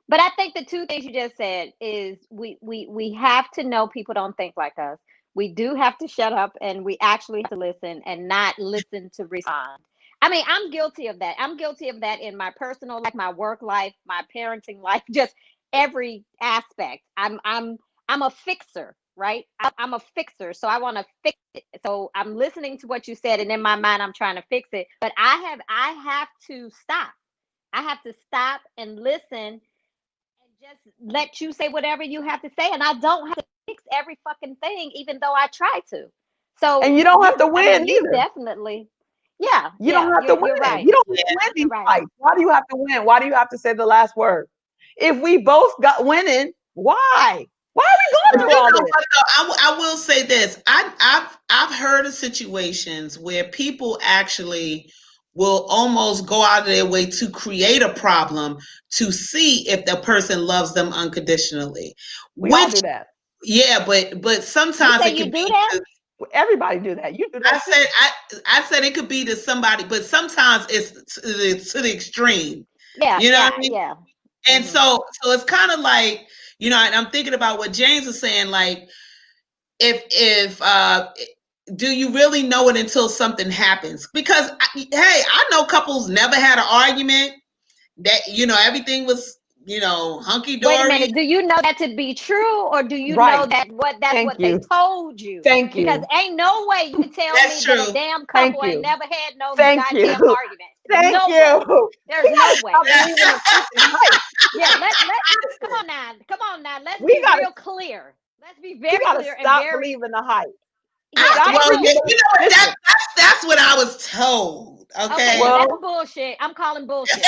But I think the two things you just said is we have to know people don't think like us. We do have to shut up and we actually have to listen and not listen to respond. I mean, I'm guilty of that. I'm guilty of that in my personal life, my work life, my parenting life, just every aspect. I'm a fixer, right? I'm a fixer, so I want to fix it. So I'm listening to what you said, and in my mind, I'm trying to fix it. But I have to stop. I have to stop and listen and just let you say whatever you have to say, and I don't have to fix every fucking thing, even though I try to. And So you don't have you, to I mean, win you either. definitely, yeah, You don't yeah, have to you're win. right, You don't have Yeah. to win you're these right, fights. Why do you have to win? Why do you have to say the last word? If we both got winning, why? Why are we But going through you all know this? what though? I will say this. I've heard of situations where people actually will almost go out of their way to create a problem to see if the person loves them unconditionally. We all Which, do that. yeah, but you sometimes say it you could do be that. to, Everybody do that. You do I that too. said I said it could be to somebody, but sometimes it's to the extreme. Yeah, You know what yeah, I mean? yeah. And Hmm. so it's kind of like, and I'm thinking about what James was saying, like, if do you really know it until something happens? Because hey, I know couples never had an argument, that everything was hunky Wait a dory. minute, do you know that to be true, or do you know Right. that that's Thank what they you. told you? Thank Because you. ain't no way you can tell That's me that a true. damn Thank couple ain't you. never had no Thank you. goddamn argument. Thank No way. you. There's We no gotta stop way. believing in freaking hype. Yeah, let come Listen, on now. Come on now. Let's we be gotta real clear. Let's be we very gotta clear and stop very believing the hype. We yeah, gotta and Well, quit look, you know what? listen. That's what I was told. okay, Okay. well that's Well, bullshit. I'm calling bullshit.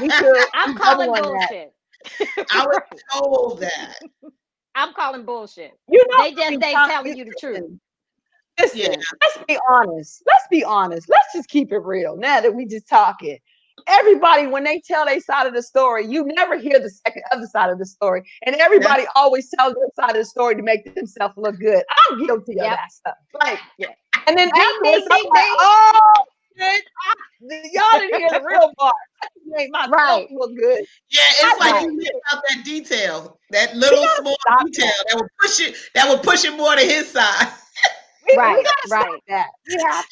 me too. I'm I'm calling doubling that. bullshit. I was Right. told that. I'm calling bullshit. You know They how just many ain't times telling you the truth. listen, Yeah, listen, let's be honest. Let's be honest. Let's just keep it real now that we just talking. Everybody, when they tell their side of the story, you never hear the second other side of the story. And that's everybody always tells their side of the story to make themselves look good. I'm guilty of Yep. that stuff. Like, Yeah. and then Ding afterwards, ding I'm ding like, ding. oh shit, y'all didn't hear the real part. I just made myself Right. look good. Yeah, I it's like didn't Right. you missed hear. out that detail, that We little gotta small stop detail that. that would push it more to his side. We Right. gotta stop Right. that.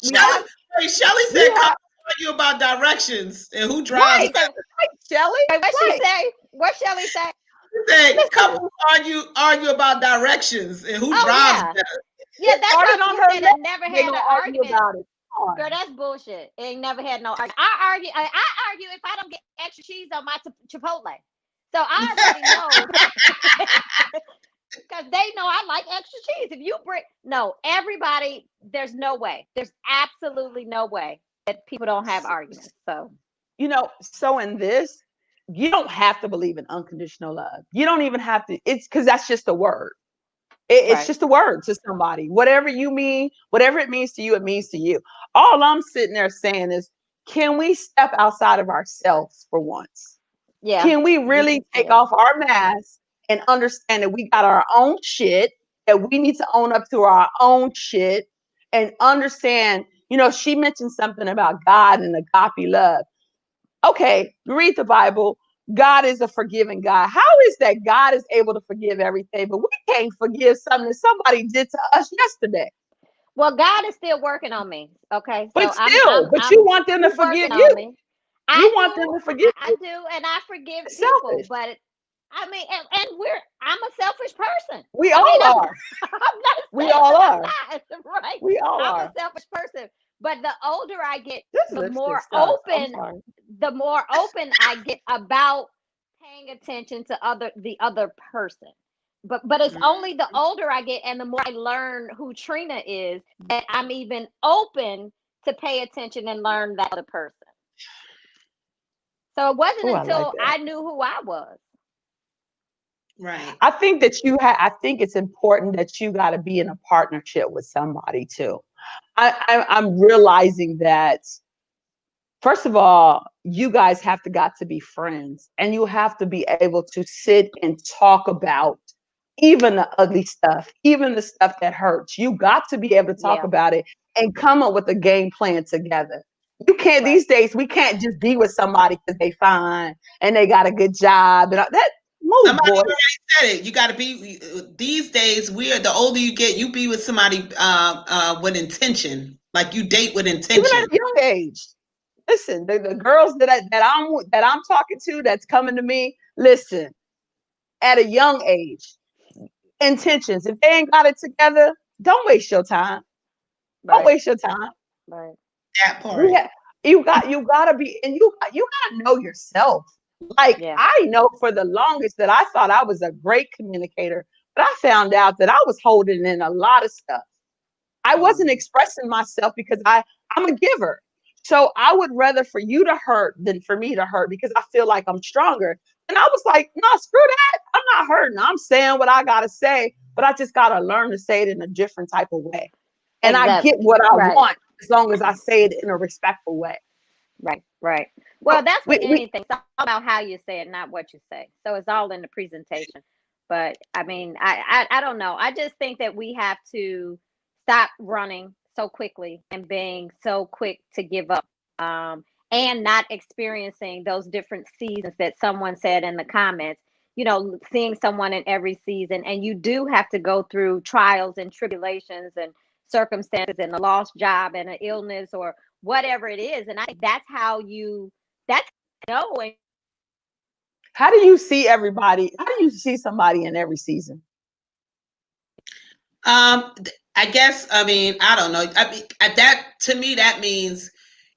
Shelly, wait, Shelly We said have couples argue about directions and who drives right, She said, better. right, Shelly. wait, what she Right. say? What Shelly say? She said Listen, couples argue about directions and who Oh drives yeah. better. Yeah, it that's why started on she her said it left. never They had gonna an argue argument. about it. Come Girl, on. that's bullshit. It ain't never had no argument. I argue. I argue if I don't get extra cheese on my Chipotle. So I already know because they know I like extra cheese. If you bring no, everybody, there's no way. There's absolutely no way that people don't have arguments. So So in this, you don't have to believe in unconditional love. You don't even have to. It's because that's just a word. It's Right. just a word to somebody. Whatever you mean, whatever it means to you, it means to you. All I'm sitting there saying is, can we step outside of ourselves for once? Yeah. Can we really take Yeah. off our mask and understand that we got our own shit, that we need to own up to our own shit and understand, she mentioned something about God and agape love. Okay, read the Bible. God is a forgiving God. How is that God is able to forgive everything, but we can't forgive something that somebody did to us yesterday? Well, God is still working on me. Okay, But so I'm still, I'm but you I'm want them to He's forgive working on you. me. I You want them do, to forgive I you. do, and I forgive It's people. selfish. But I mean, and I'm a selfish person. We I mean, all are. I'm not We saying all that are. I'm not, right? We all I'm a are. selfish person. But the older I get, This the lipstick more sucks. I'm open, sorry. I get about paying attention to the other person. But it's only the older I get and the more I learn who Trina is that I'm even open to pay attention and learn that other person. So it wasn't Oh, I like until that. I knew who I was. Right. I think that I think it's important that you got to be in a partnership with somebody too. I'm realizing that, first of all, you guys have got to be friends, and you have to be able to sit and talk about even the ugly stuff, even the stuff that hurts. You got to be able to talk Yeah, about it and come up with a game plan together. You can't, right. these days, we can't just be with somebody because they fine and they got a good job and all that. Move, Somebody boy. already said it. You got to be these days. The older you get, you be with somebody with intention. Like you date with Even intention. at a young age. Listen, the girls that I'm talking to, that's coming to me. Listen, at a young age, intentions. If they ain't got it together, don't waste your time. Don't Right, waste your time. right. That We part. have you gotta be, and you gotta know yourself. Like, Yeah. I know for the longest that I thought I was a great communicator, but I found out that I was holding in a lot of stuff. I wasn't Mm. expressing myself because I'm a giver. So I would rather for you to hurt than for me to hurt because I feel like I'm stronger. And I was like, no, screw that. I'm not hurting. I'm saying what I gotta say, but I just gotta learn to say it in a different type of way. And I get Exactly. what I Right. want as long as I say it in a respectful way. Right. Right. So Well, that's with we anything. It's all about how you say it, not what you say. So it's all in the presentation. But I mean, I don't know. I just think that we have to stop running so quickly and being so quick to give up. And not experiencing those different seasons that someone said in the comments. Seeing someone in every season, and you do have to go through trials and tribulations and circumstances and a lost job and an illness or whatever it is. And I think that's how you know. And How do you see everybody? How do you see somebody in every season? I guess. I mean, I don't know. I mean, that to me, that means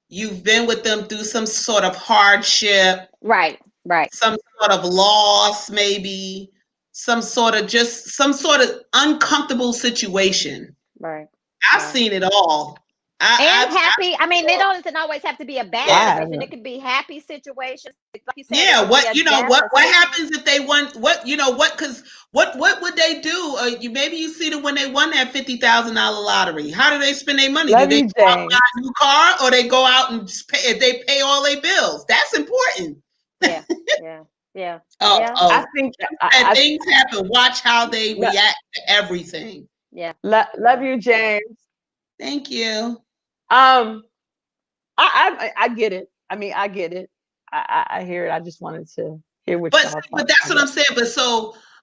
you've been with them through some sort of hardship, right, right, some sort of loss, maybe some sort of uncomfortable situation. right, I've right. seen it all. And I've happy. I seen mean, it it all. doesn't always have to be a bad I Yeah. situation. It haven't. could be happy situations. Like you said, it Yeah, could be what a you know, death, a what sickness. happens if they won? What you know, what because what would they do? You maybe you see them when they won that $50,000 lottery. How do they spend their money? Do Love they you, go out and buy James. a new car, or they go out and just pay? They pay all their bills. That's important. Yeah, yeah, yeah, Oh, yeah, I oh, think and I, things happen. Watch how they I react to everything. yeah, love yeah. you, James. Thank you. Um, I get it. I mean, I get it. I hear it. I just wanted to hear what But y'all but thought that's about what it. I'm saying. But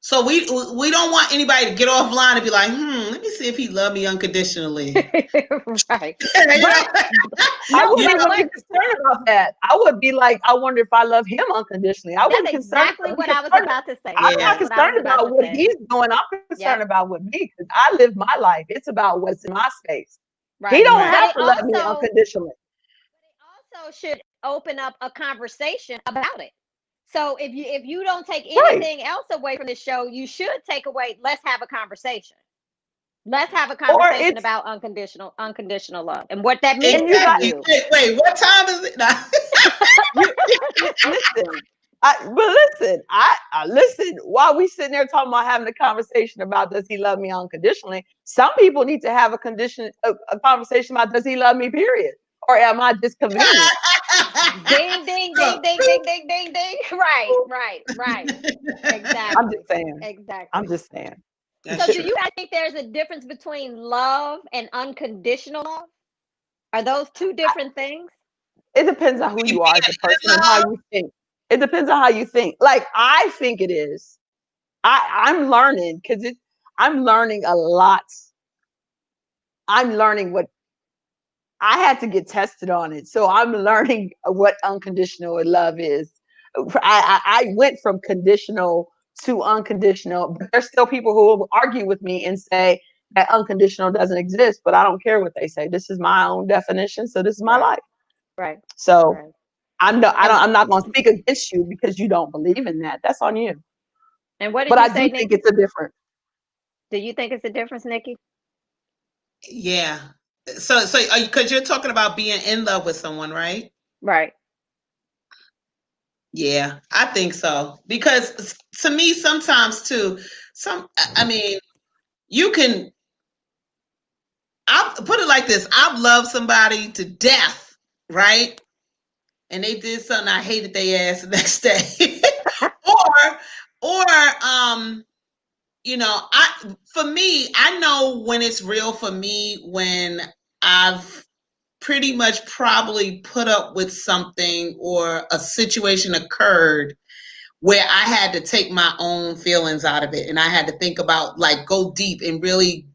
so we don't want anybody to get offline and be like, let me see if he loved me unconditionally. Right. you know, But I no, you wouldn't but know. even what be concerned about that. I would be like, I wonder if I love him unconditionally. I that's wouldn't exactly be what I was concerned. about to say. I'm not Yeah. That's what I concerned was about about to what say. he's doing. I'm concerned Yep. about with me because I live my life. It's about what's in my space. He Right. don't Right. But have it to love me also unconditionally. should open up a conversation about it. So if you don't take Right. anything else away from this show, you should take away, let's have a conversation. Let's have a Or conversation it's about unconditional love and what that means and you to got Exactly. you. Wait, what time is it? Nah. you listen. But listen, I listen. While we sitting there talking about having a conversation about does he love me unconditionally, some people need to have a conversation about does he love me, period, or am I just convenient? Ding, ding, So, ding, ding, ding, ding, ding, ding. Right, right, right. I'm just Exactly. saying. I'm Exactly. just saying. that's So, do true. you guys think there's a difference between love and unconditional love? Are those two different things? It depends on who You you are as a being person in and how love? you think. It depends on how you think. Like I think it is. I'm learning because it. I'm learning a lot. I'm learning what I had to get tested on it. So I'm learning what unconditional love is. I went from conditional to unconditional, but there's still people who will argue with me and say that unconditional doesn't exist, but I don't care what they say. This is my own definition. So this is my Right, life. right, So right. And I'm not going to speak against you because you don't believe in that. That's on you. what did But you I say, do think Nikki? it's a difference. Do you think it's a difference, Nikki? Yeah. So, because you're talking about being in love with someone, right? Right. Yeah, I think so. Because to me, sometimes too, I mean, you can, I'll put it like this: I've loved somebody to death, right? And they did something I hated their ass the next day, or for me, I know when it's real for me when I've pretty much probably put up with something or a situation occurred where I had to take my own feelings out of it and I had to think about like go deep and really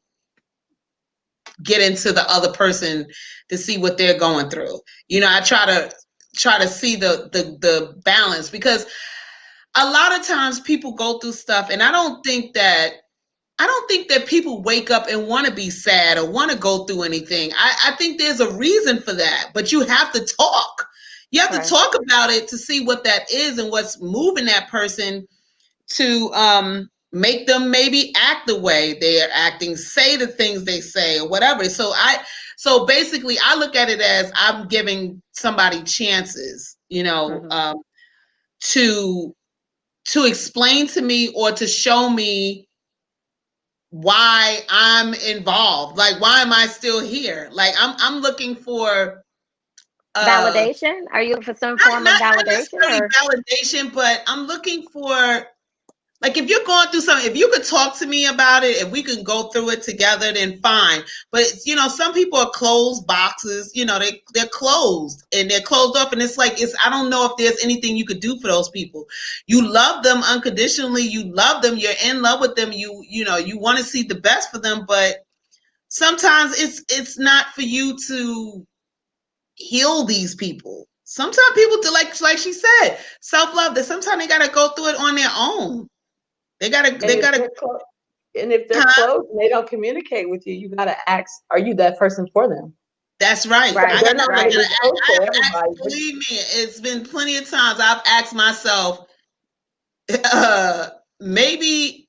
get into the other person to see what they're going through. I try to see the balance because a lot of times people go through stuff and I don't think that people wake up and want to be sad or want to go through anything. I think there's a reason for that, but you have to talk. You have to Right. talk about it to see what that is and what's moving that person to make them maybe act the way they're acting, say the things they say or whatever. So basically I look at it as I'm giving somebody chances, Hmm. to explain to me or to show me why I'm involved. Like why am I still here? Like I'm looking for uh Validation? Are you looking for some form of not validation necessarily or? validation, but I'm looking for like if you're going through something, if you could talk to me about it, if we can go through it together, then fine. But some people are closed boxes. They're closed and they're closed up, and it's like I don't know if there's anything you could do for those people. You love them unconditionally. You love them. You're in love with them. You want to see the best for them, but sometimes it's not for you to heal these people. Sometimes people do like she said, self love. That sometimes they gotta go through it on their own. They gotta And they if gotta they're close, and if they're huh? close and they don't communicate with you, you got to ask, are you that person for them? That's right. Because I Right, they're gotta not going to right. be close I to have asked, everybody. But believe me, it's been plenty of times I've asked myself, uh maybe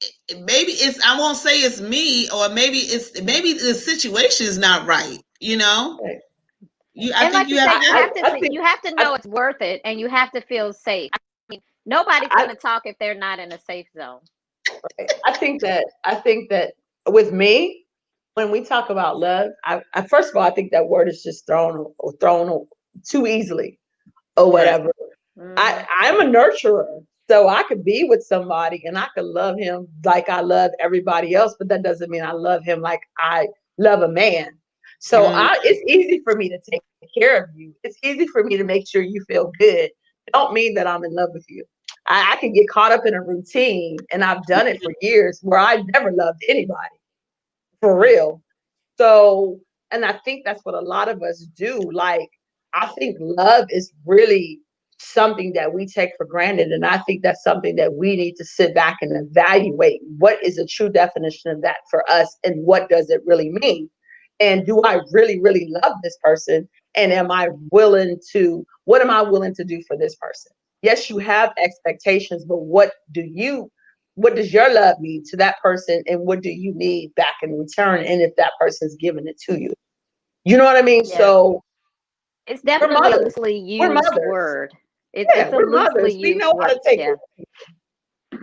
it's I won't say it's me or maybe the situation is not right, I And think like you you have say, to ask. you have to I, know it's worth it, and you have to feel safe. Nobody's I, going to talk if they're not in a safe zone. I think that with me, when we talk about love, first of all, I think that word is just thrown too easily or Right. whatever. Hmm. I'm a nurturer. So I could be with somebody and I could love him like I love everybody else, but that doesn't mean I love him like I love a man. So Mm, it's easy for me to take care of you. It's easy for me to make sure you feel good. It don't mean that I'm in love with you. I can get caught up in a routine, and I've done it for years where I never loved anybody for real. So, and I think that's what a lot of us do. Like, I think love is really something that we take for granted. And I think that's something that we need to sit back and evaluate. What is a true definition of that for us? And what does it really mean? And do I really, really love this person? And what am I willing to do for this person? Yes, you have expectations, but what does your love mean to that person, and what do you need back in return, and if that person's giving it to you, you know what I mean? Yeah, So it's we're definitely a mothers loosely we're used mothers word. It's Yeah, a we're loosely mothers. We used know how word. to take care. Yeah.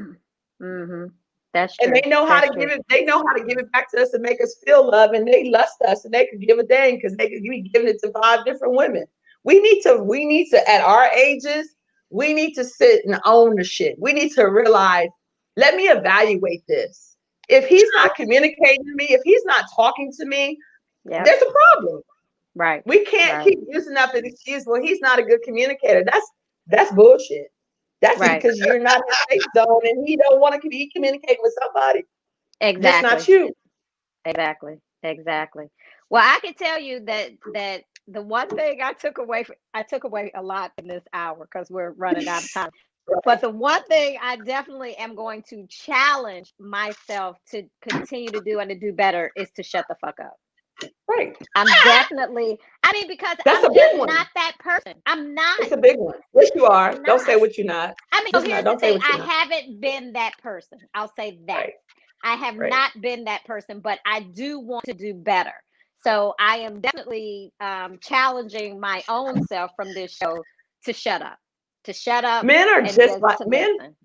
Mm-hmm. That's And true. they know how That's to give true. it. They know how to give it back to us and make us feel love, and they lust us, and they could give a dang because they could be giving it to 5 different women. We need to at our ages, we need to sit and own the shit. We need to realize, let me evaluate this. If he's not communicating to me, if he's not talking to me, Yep. there's a problem. Right. We can't Right. keep using up an excuse. Well, he's not a good communicator. That's bullshit. That's Right. because you're not in safe zone, and he don't want to be communicating with somebody. Just not Exactly. you. Exactly. Exactly. Well, I can tell you that the one thing I took away a lot in this hour because we're running out of time. But the one thing I definitely am going to challenge myself to continue to do and to do better is to shut the fuck up. Right. I'm definitely, I mean, because That's a I'm big just one. not that person. I'm not. It's a big one. Yes, you are. I'm Don't say not. what you're not. I mean, so Just not. here's the Don't say thing. what I you're not. haven't been that person. I'll say that. Right. I have Right. not been that person, but I do want to do better. So I am definitely challenging my own self from this show to shut up Men are and just just like to men. listen.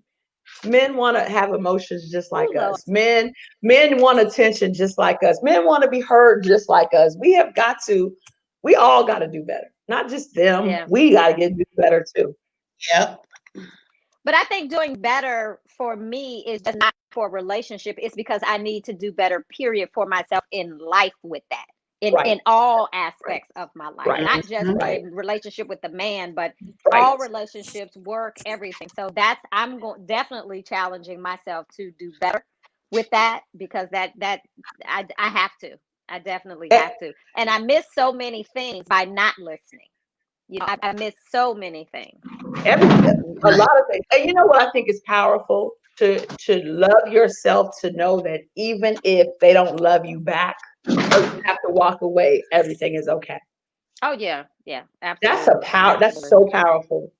Men want to have emotions just Oh, like Lord. us. Men want attention just like us. Men want to be heard just like us. We all got to do better. Not just them. Yeah. We got to Yeah. get do better too. Yep. But I think doing better for me is just not for a relationship. It's because I need to do better, period, for myself in life with that. Right. In all Right. aspects of my life, Right. not just Mhm. Right. in relationship with the man, but Right. all relationships, work, everything. So that's I'm going definitely challenging myself to do better with that because that I have to. I definitely Eh, have to. And I miss so many things by not listening. I miss so many things. every a Right. lot of things. And you know what I think is powerful to love yourself, to know that even if they don't love you back or you have to walk away, everything is okay. Oh yeah, yeah, That's a absolutely, power. That's absolutely. so powerful.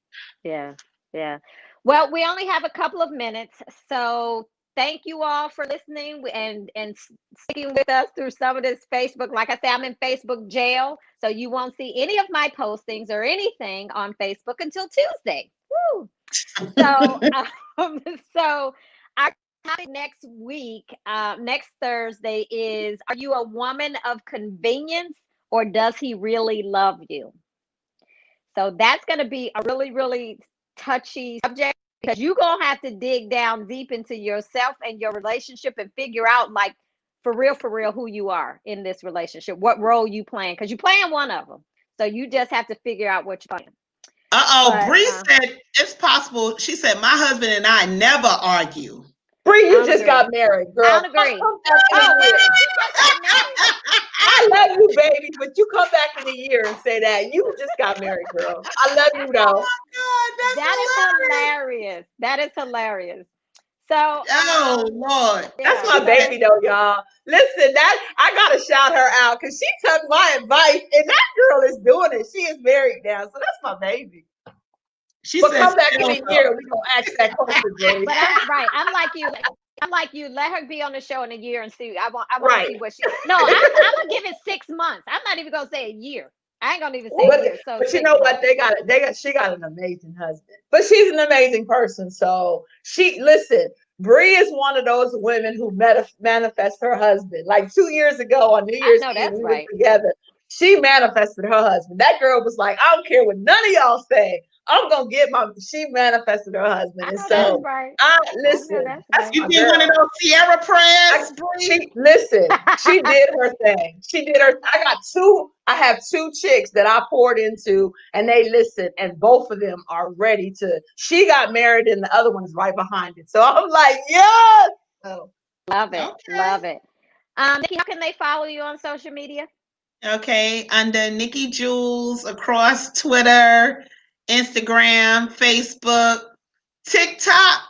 Yeah, yeah. Well, we only have a couple of minutes, so thank you all for listening and sticking with us through some of this Facebook. Like I say, I'm in Facebook jail, so you won't see any of my postings or anything on Facebook until Tuesday. Woo! So, um, so our topic next week, next Thursday is: Are you a woman of convenience, or does he really love you? So that's going to be a really, really touchy subject because you're going to have to dig down deep into yourself and your relationship and figure out, like, for real, who you are in this relationship, what role you playing, because you're playing one of them. So you just have to figure out what you're playing. Uh-oh, But Bree said it's possible. She said, my husband and I never argue. Bree, I you don't just agree. got married, I girl. don't agree. Come back in a Oh, year. when did you just get married? I love you, baby, but you come back in a year and say that you just got married, girl. I love you though. God, That is that's hilarious. hilarious. That is hilarious. So, Oh, Lord. That's yeah. my She said, baby though, y'all. Listen, that I gotta shout her out because she took my advice, and that girl is doing it. She is married now, so that's my baby. she But said, come back in still a though. year, and we gonna ask that question, Bree. But I'm right. I'm like you. I'm like you. Let her be on the show in a year and see. I want to Right. see what she. No, I'm gonna give it 6 months. I'm not even gonna say a year. I ain't gonna even say a But year. So but you six know what? months. She got an amazing husband. But she's an amazing person. So she listen, Bree is one of those women who manifest her husband. Like 2 years ago on New I Year's know Eve, that's we were right. together. She manifested her husband. That girl was like, I don't care what none of y'all say. I'm gonna get my she manifested her husband. I And know that's so right. I I know listen, that's that's right. You my did one of girl. those Sierra I prayers, Bree? she listen, she did her thing. She did her. I have two chicks that I poured into, and they listen, and both of them are ready to. She got married, and the other one's right behind it. So I'm like, yes. Oh, Love it. Okay. Love it. Nikki, how can they follow you on social media? Okay. Under Nikki Jules across Twitter, Instagram, Facebook, TikTok.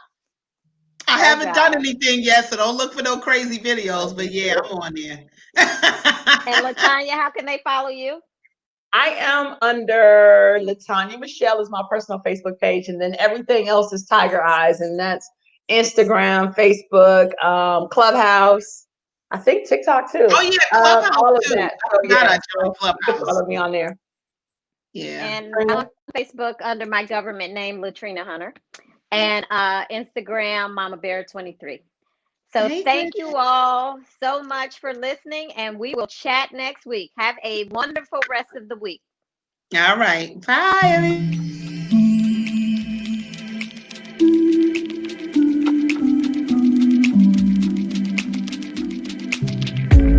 I Go haven't done God. anything yet, so don't look for no crazy videos. But yeah, right. I'm on there. And Latanya, how can they follow you? I am under Latanya Michelle is my personal Facebook page, and then everything else is Tiger Eyes, and that's Instagram, Facebook, Clubhouse. I think TikTok too. Oh yeah, Clubhouse All of too. that. I So forgot I yeah, joined so you can Clubhouse. follow me on there. Yeah. And I'm on Facebook under my government name, Latrina Hunter, and Instagram, Mama Bear 23. So Hey, thank great. you all so much for listening, and we will chat next week. Have a wonderful rest of the week. All right. Bye, everybody.